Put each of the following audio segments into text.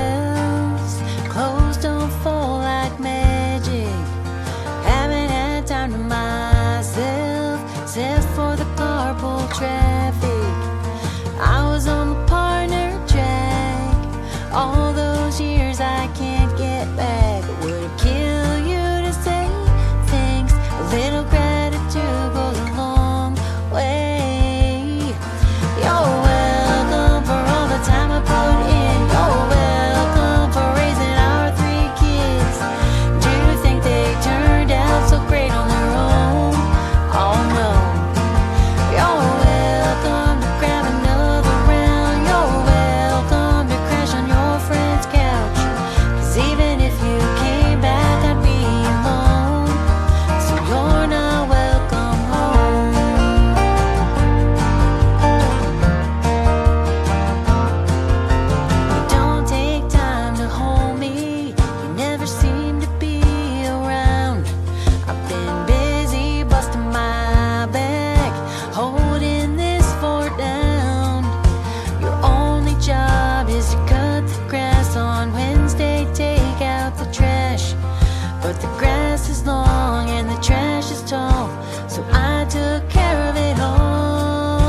else. Clothes don't fall like magic. Haven't had time to myself, except for the carpool traffic. I was on the partner track. All those years I can't get back. Would it kill you to say thanks? A little gratitude goes a long way. You're welcome for all the time I put in. You're welcome for raising our 3 kids. Do you think they turned out so great on their own? Oh no. You're welcome to grab another round. You're welcome to crash on your friend's couch. 'Cause even if you came back, I'd be alone. So you're not welcome home. You don't take time to hold me. You never seem to be around. I've been busy busting my back, holding this fort down. Your only job is to cut the grass on Wednesday, take out the trash. But the grass is long and the trash is tall, so I took care of it all.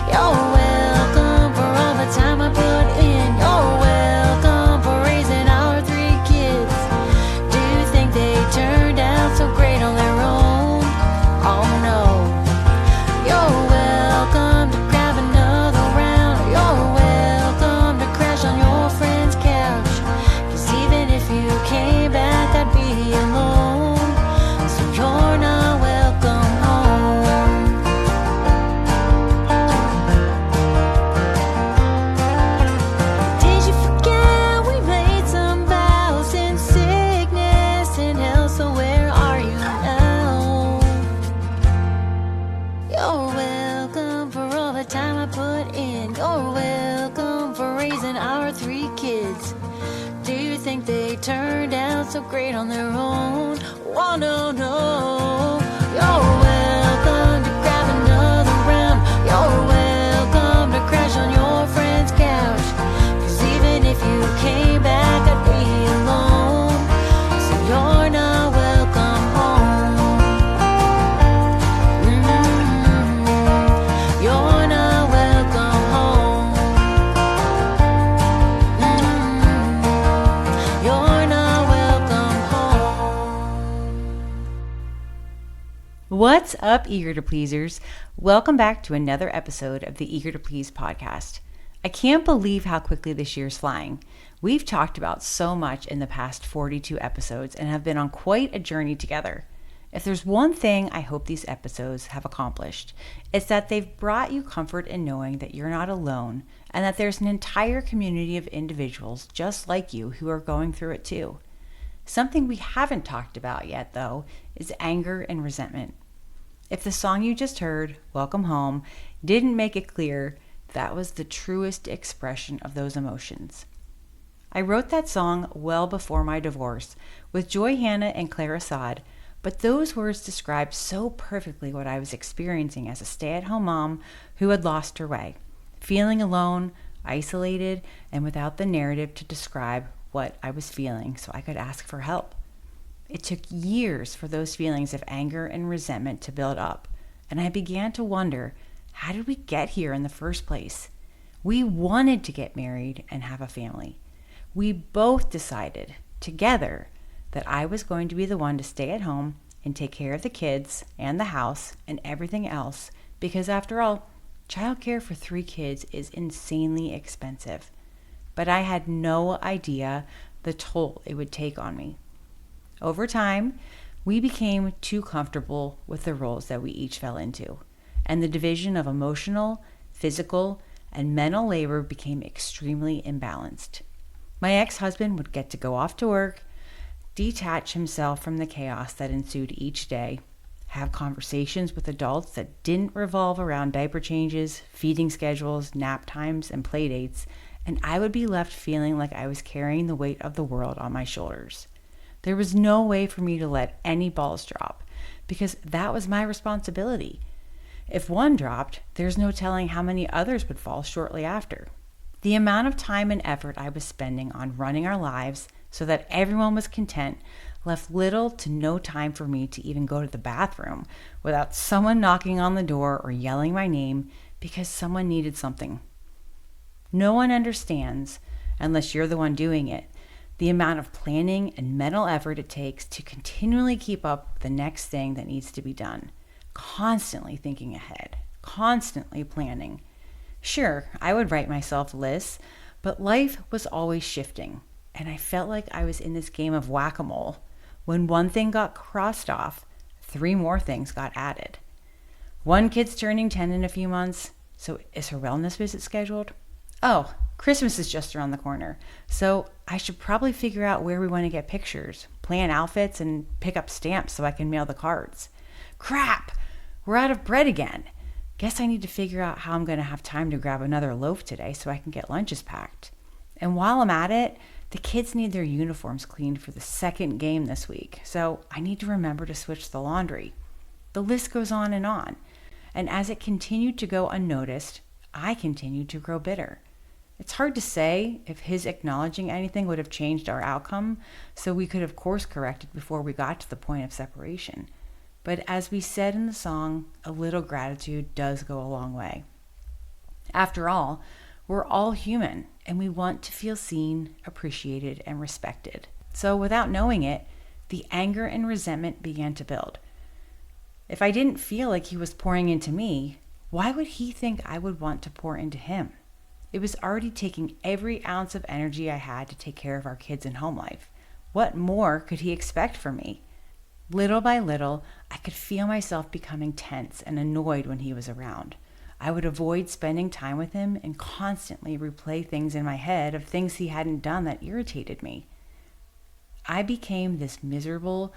You're welcome for all the time I put in. You're welcome for raising our 3 kids. Do you think they turned out so great on their own? Oh no. You're welcome to grab another round. You're welcome to crash on your friend's couch. 'Cause even if you came back, I'd be alone. So you're not welcome home. Did you forget we made some vows in sickness and health? So where are you now? You're welcome for all the time I put in. You're welcome for raising our 3 kids. Do you think they turned out so great on their own? Oh no, no. You're welcome to grab another round. You're welcome to crash on your friend's couch. 'Cause even if you came back, I'd be alone. So you're not welcome home. You're not welcome home. You're not welcome home. What's up, Eager to Pleasers? Welcome back to another episode of the Eager to Please podcast. I can't believe how quickly this year's flying. We've talked about so much in the past 42 episodes and have been on quite a journey together. If there's one thing I hope these episodes have accomplished, it's that they've brought you comfort in knowing that you're not alone and that there's an entire community of individuals just like you who are going through it too. Something we haven't talked about yet, though, is anger and resentment. If the song you just heard, Welcome Home, didn't make it clear, that was the truest expression of those emotions. I wrote that song well before my divorce with Joy Hannah and Claire Assad, but those words describe so perfectly what I was experiencing as a stay-at-home mom who had lost her way, feeling alone, isolated, and without the narrative to describe what I was feeling so I could ask for help. It took years for those feelings of anger and resentment to build up, and I began to wonder, how did we get here in the first place? We wanted to get married and have a family. We both decided together that I was going to be the one to stay at home and take care of the kids and the house and everything else, because after all, childcare for 3 kids is insanely expensive. But I had no idea the toll it would take on me. Over time, we became too comfortable with the roles that we each fell into, and the division of emotional, physical, and mental labor became extremely imbalanced. My ex-husband would get to go off to work, detach himself from the chaos that ensued each day, have conversations with adults that didn't revolve around diaper changes, feeding schedules, nap times, and play dates, and I would be left feeling like I was carrying the weight of the world on my shoulders. There was no way for me to let any balls drop, because that was my responsibility. If one dropped, there's no telling how many others would fall shortly after. The amount of time and effort I was spending on running our lives so that everyone was content left little to no time for me to even go to the bathroom without someone knocking on the door or yelling my name because someone needed something. No one understands, unless you're the one doing it, the amount of planning and mental effort it takes to continually keep up with the next thing that needs to be done. Constantly thinking ahead, constantly planning. Sure, I would write myself lists, but life was always shifting, and I felt like I was in this game of whack-a-mole. When one thing got crossed off, 3 more things got added. One kid's turning 10 in a few months, so is her wellness visit scheduled? Oh, Christmas is just around the corner, so I should probably figure out where we want to get pictures, plan outfits, and pick up stamps so I can mail the cards. Crap! We're out of bread again. Guess I need to figure out how I'm going to have time to grab another loaf today so I can get lunches packed. And while I'm at it, the kids need their uniforms cleaned for the second game this week, so I need to remember to switch the laundry. The list goes on, and as it continued to go unnoticed, I continued to grow bitter. It's hard to say if his acknowledging anything would have changed our outcome, so we could have course corrected before we got to the point of separation. But as we said in the song, a little gratitude does go a long way. After all, we're all human, and we want to feel seen, appreciated, and respected. So without knowing it, the anger and resentment began to build. If I didn't feel like he was pouring into me, why would he think I would want to pour into him? It was already taking every ounce of energy I had to take care of our kids and home life. What more could he expect from me? Little by little, I could feel myself becoming tense and annoyed when he was around. I would avoid spending time with him and constantly replay things in my head of things he hadn't done that irritated me. I became this miserable,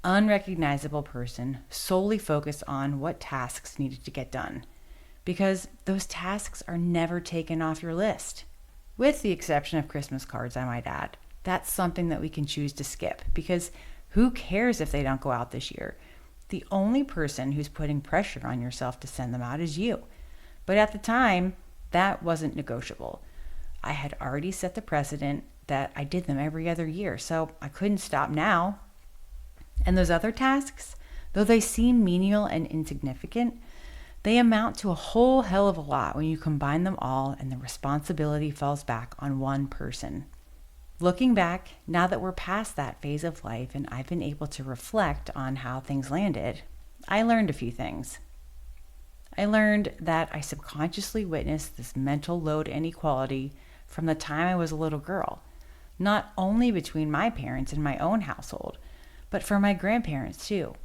unrecognizable person solely focused on what tasks needed to get done, because those tasks are never taken off your list. With the exception of Christmas cards, I might add. That's something that we can choose to skip, because who cares if they don't go out this year? The only person who's putting pressure on yourself to send them out is you. But at the time, that wasn't negotiable. I had already set the precedent that I did them every other year, so I couldn't stop now. And those other tasks, though they seem menial and insignificant, they amount to a whole hell of a lot when you combine them all and the responsibility falls back on one person. Looking back, now that we're past that phase of life and I've been able to reflect on how things landed, I learned a few things. I learned that I subconsciously witnessed this mental load inequality from the time I was a little girl, not only between my parents and my own household, but for my grandparents too.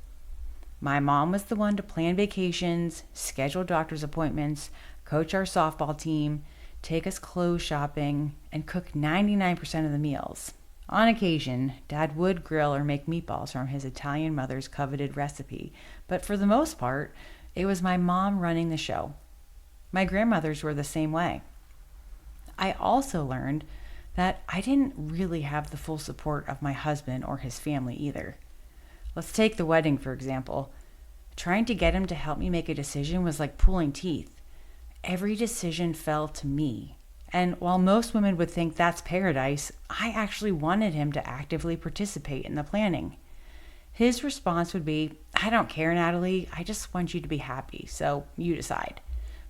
My mom was the one to plan vacations, schedule doctor's appointments, coach our softball team, take us clothes shopping, and cook 99% of the meals. On occasion, Dad would grill or make meatballs from his Italian mother's coveted recipe, but for the most part, it was my mom running the show. My grandmothers were the same way. I also learned that I didn't really have the full support of my husband or his family either. Let's take the wedding, for example. Trying to get him to help me make a decision was like pulling teeth. Every decision fell to me. And while most women would think that's paradise, I actually wanted him to actively participate in the planning. His response would be, "I don't care, Natalie. I just want you to be happy, so you decide."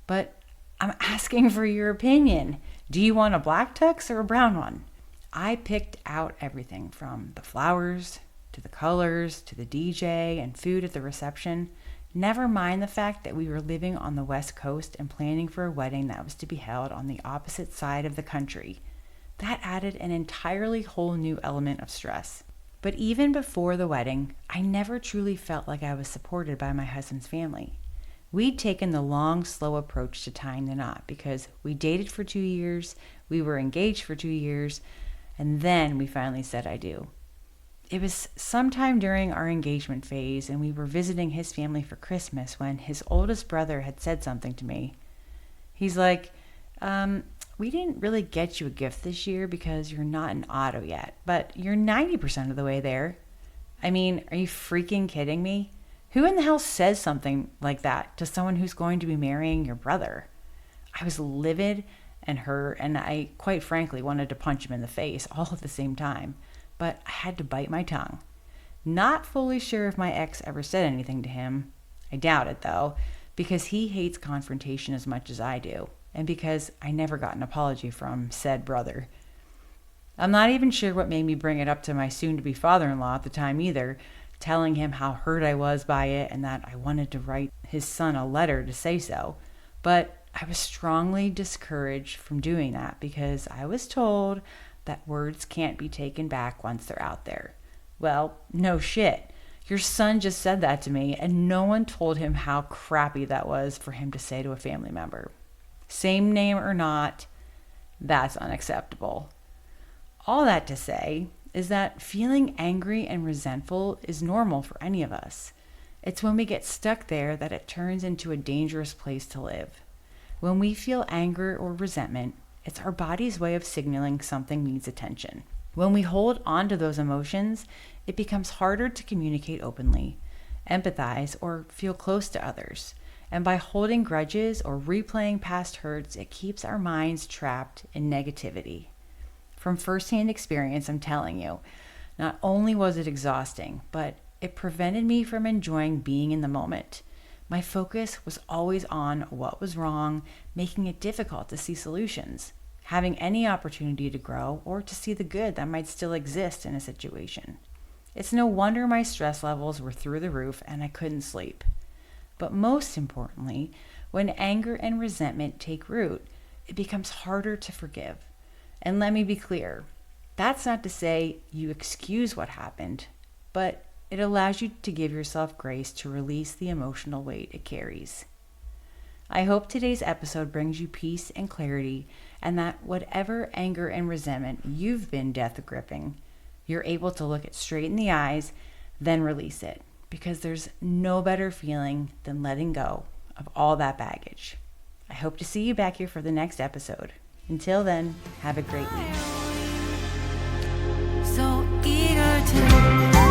But I'm asking for your opinion. Do you want a black tux or a brown one? I picked out everything from the flowers to the colors to the DJ and food at the reception. Never mind the fact that we were living on the West Coast and planning for a wedding that was to be held on the opposite side of the country. That added an entirely whole new element of stress. But even before the wedding, I never truly felt like I was supported by my husband's family. We'd taken the long, slow approach to tying the knot because we dated for 2 years, we were engaged for 2 years, and then we finally said I do. It was sometime during our engagement phase, and we were visiting his family for Christmas when his oldest brother had said something to me. He's like, we didn't really get you a gift this year because you're not in auto yet, but you're 90% of the way there. I mean, are you freaking kidding me? Who in the hell says something like that to someone who's going to be marrying your brother? I was livid and hurt, and I quite frankly wanted to punch him in the face all at the same time, but I had to bite my tongue. Not fully sure if my ex ever said anything to him. I doubt it though, because he hates confrontation as much as I do, and because I never got an apology from said brother. I'm not even sure what made me bring it up to my soon-to-be father-in-law at the time either, telling him how hurt I was by it and that I wanted to write his son a letter to say so. But I was strongly discouraged from doing that because I was told that words can't be taken back once they're out there. Well, no shit. Your son just said that to me, and no one told him how crappy that was for him to say to a family member. Same name or not, that's unacceptable. All that to say is that feeling angry and resentful is normal for any of us. It's when we get stuck there that it turns into a dangerous place to live. When we feel anger or resentment, it's our body's way of signaling something needs attention. When we hold on to those emotions, it becomes harder to communicate openly, empathize, or feel close to others. And by holding grudges or replaying past hurts, it keeps our minds trapped in negativity. From firsthand experience, I'm telling you, not only was it exhausting, but it prevented me from enjoying being in the moment. My focus was always on what was wrong, making it difficult to see solutions, having any opportunity to grow, or to see the good that might still exist in a situation. It's no wonder my stress levels were through the roof and I couldn't sleep. But most importantly, when anger and resentment take root, it becomes harder to forgive. And let me be clear, that's not to say you excuse what happened, but it allows you to give yourself grace to release the emotional weight it carries. I hope today's episode brings you peace and clarity, and that whatever anger and resentment you've been death gripping, you're able to look it straight in the eyes, then release it, because there's no better feeling than letting go of all that baggage. I hope to see you back here for the next episode. Until then, have a great week. So eager to